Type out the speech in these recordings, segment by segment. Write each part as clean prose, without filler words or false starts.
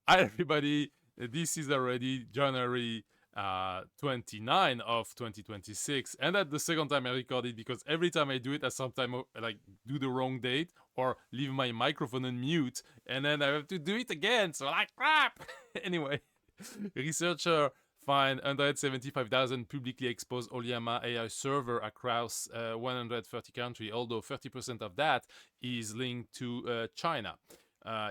Hi everybody, this is already January 29 of 2026, and that's the second time I record it because every time I do it, I sometimes like do the wrong date or leave my microphone on mute, and then I have to do it again. So like crap. Anyway, researcher find 175,000 publicly exposed ollama AI server across 130 countries, although 30% of that is linked to China.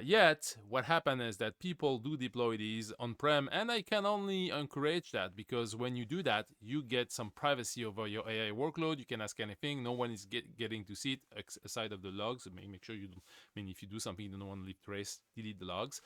Yet, what happened is that people do deploy these on-prem, and I can only encourage that because when you do that, you get some privacy over your AI workload. You can ask anything. No one is getting to see it aside of the logs. Make sure you do. I mean, if you do something you don't want to leave trace, delete the logs.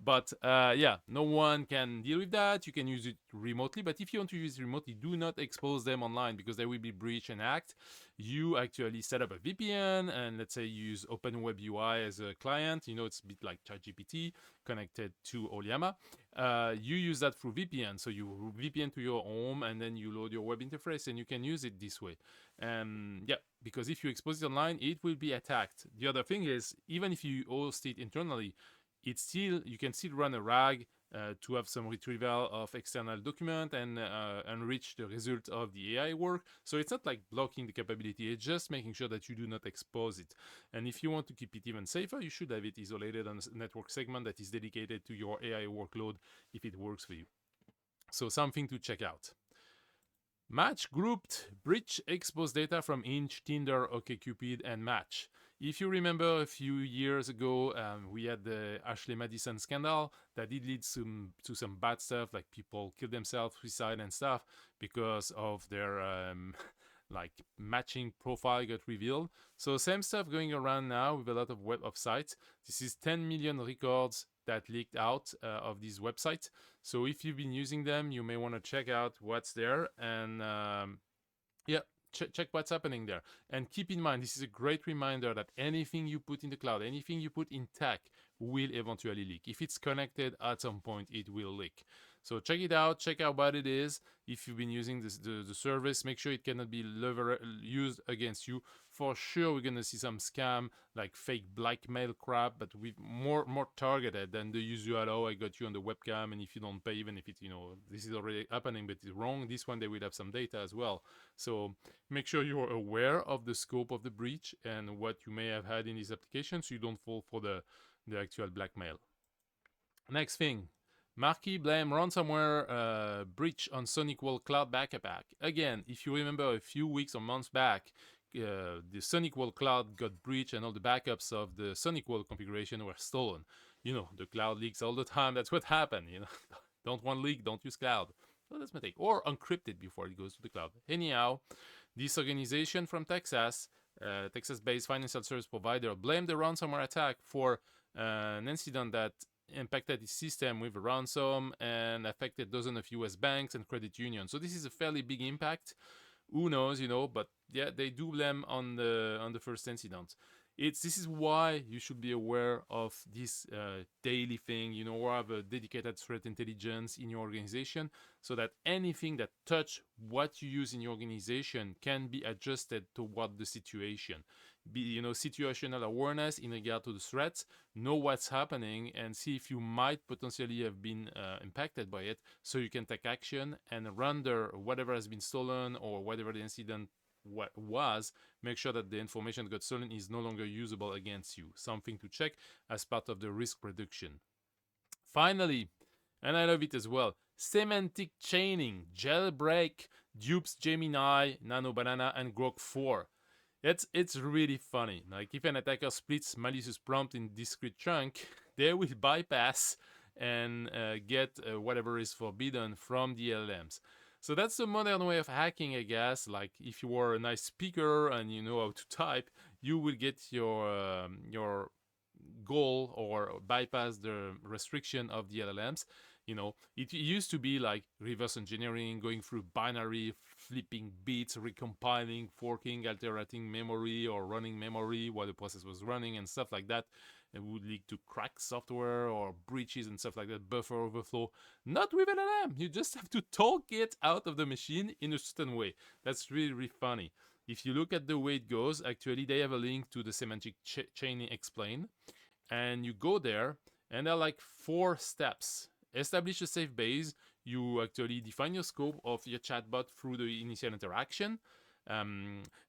But yeah, no one can deal with that. You can use it remotely, but if you want to use it remotely, do not expose them online because there will be breach and hacked. You actually set up a VPN and let's say you use OpenWebUI as a client. You know, it's a bit like ChatGPT connected to ollama. You use that through VPN. So you VPN to your home and then you load your web interface and you can use it this way. And yeah, because if you expose it online, it will be attacked. The other thing is, even if you host it internally, it's still you can still run a RAG to have some retrieval of external document and enrich the result of the AI work. So it's not like blocking the capability, it's just making sure that you do not expose it. And if you want to keep it even safer, you should have it isolated on a network segment that is dedicated to your AI workload if it works for you. So something to check out. Match grouped breach exposed data from Hinge, Tinder, okcupid, and Match. If you remember a few years ago, we had the Ashley Madison scandal that did lead to some bad stuff, like people killed themselves, suicide, and stuff because of their like matching profile got revealed. So same stuff going around now with a lot of web sites. This is 10 million records that leaked out of these websites. So if you've been using them, you may want to check out what's there and yeah, check what's happening there. And keep in mind, this is a great reminder that anything you put in the cloud, anything you put in tech will eventually leak. If it's connected at some point, it will leak. So check it out, check out what it is. If you've been using the service, make sure it cannot be used against you. For sure, we're gonna see some scam like fake blackmail crap, but with more targeted than the usual. Oh, I got you on the webcam, and if you don't pay, even if it this is already happening, but it's wrong. This one they will have some data as well. So make sure you're aware of the scope of the breach and what you may have had in this application, so you don't fall for the actual blackmail. Next thing, Marquis blame ransomware breach on SonicWall cloud backup hack. Again, if you remember a few weeks or months back, the SonicWall cloud got breached and all the backups of the SonicWall configuration were stolen. You know, the cloud leaks all the time. That's what happened. You know, don't want leak, don't use cloud. So that's my take. Or encrypt it before it goes to the cloud. Anyhow, this organization from Texas, Texas-based financial service provider, blamed the ransomware attack for an incident that impacted its system with a ransom and affected dozens of US banks and credit unions. So this is a fairly big impact. Who knows, but yeah, they do blame on the first incident. This is why you should be aware of this daily thing, or have a dedicated threat intelligence in your organization so that anything that touch what you use in your organization can be adjusted toward the situation. Be situational awareness in regard to the threats, know what's happening and see if you might potentially have been impacted by it, so you can take action and render whatever has been stolen or whatever the incident was, make sure that the information that got stolen is no longer usable against you. Something to check as part of the risk reduction. Finally, and I love it as well, semantic chaining, jailbreak, dupes Gemini, Nano Banana, and Grok 4. It's really funny. Like if an attacker splits malicious prompt in discrete chunk, they will bypass and get whatever is forbidden from the LLMs. So that's the modern way of hacking, I guess. Like if you are a nice speaker and you know how to type, you will get your goal or bypass the restriction of the LLMs. It used to be like reverse engineering, going through binary, flipping bits, recompiling, forking, altering memory or running memory while the process was running and stuff like that. It would lead to cracked software or breaches and stuff like that, buffer overflow. Not with LLM. You just have to talk it out of the machine in a certain way. That's really, really funny. If you look at the way it goes, actually, they have a link to the semantic chaining explain. And you go there And there are like 4 steps. Establish a safe base. You actually define your scope of your chatbot through the initial interaction.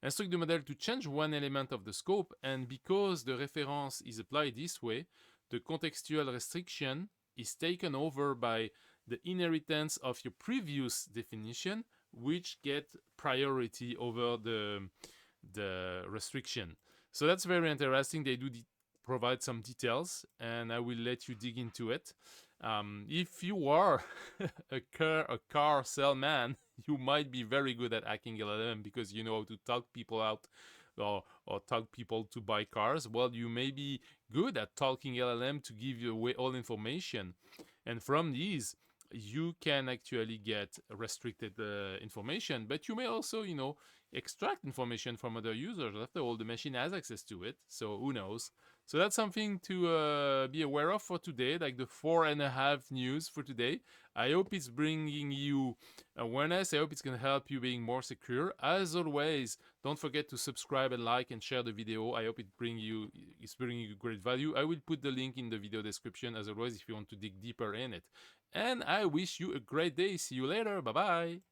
Instruct the model to change one element of the scope, and because the reference is applied this way, the contextual restriction is taken over by the inheritance of your previous definition, which get priority over the restriction. So that's very interesting. They do provide some details, and I will let you dig into it. If you are a car salesman, you might be very good at hacking LLM because you know how to talk people out or talk people to buy cars. Well, you may be good at talking LLM to give you away all information. And from these, you can actually get restricted information, but you may also, you know, extract information from other users. After all, the machine has access to it, so who knows? So that's something to be aware of for today, like the 4.5 news for today. I hope it's bringing you awareness. I hope it's going to help you being more secure. As always, don't forget to subscribe and like and share the video. I hope it's bringing you great value. I will put the link in the video description as always if you want to dig deeper in it. And I wish you a great day. See you later. Bye-bye.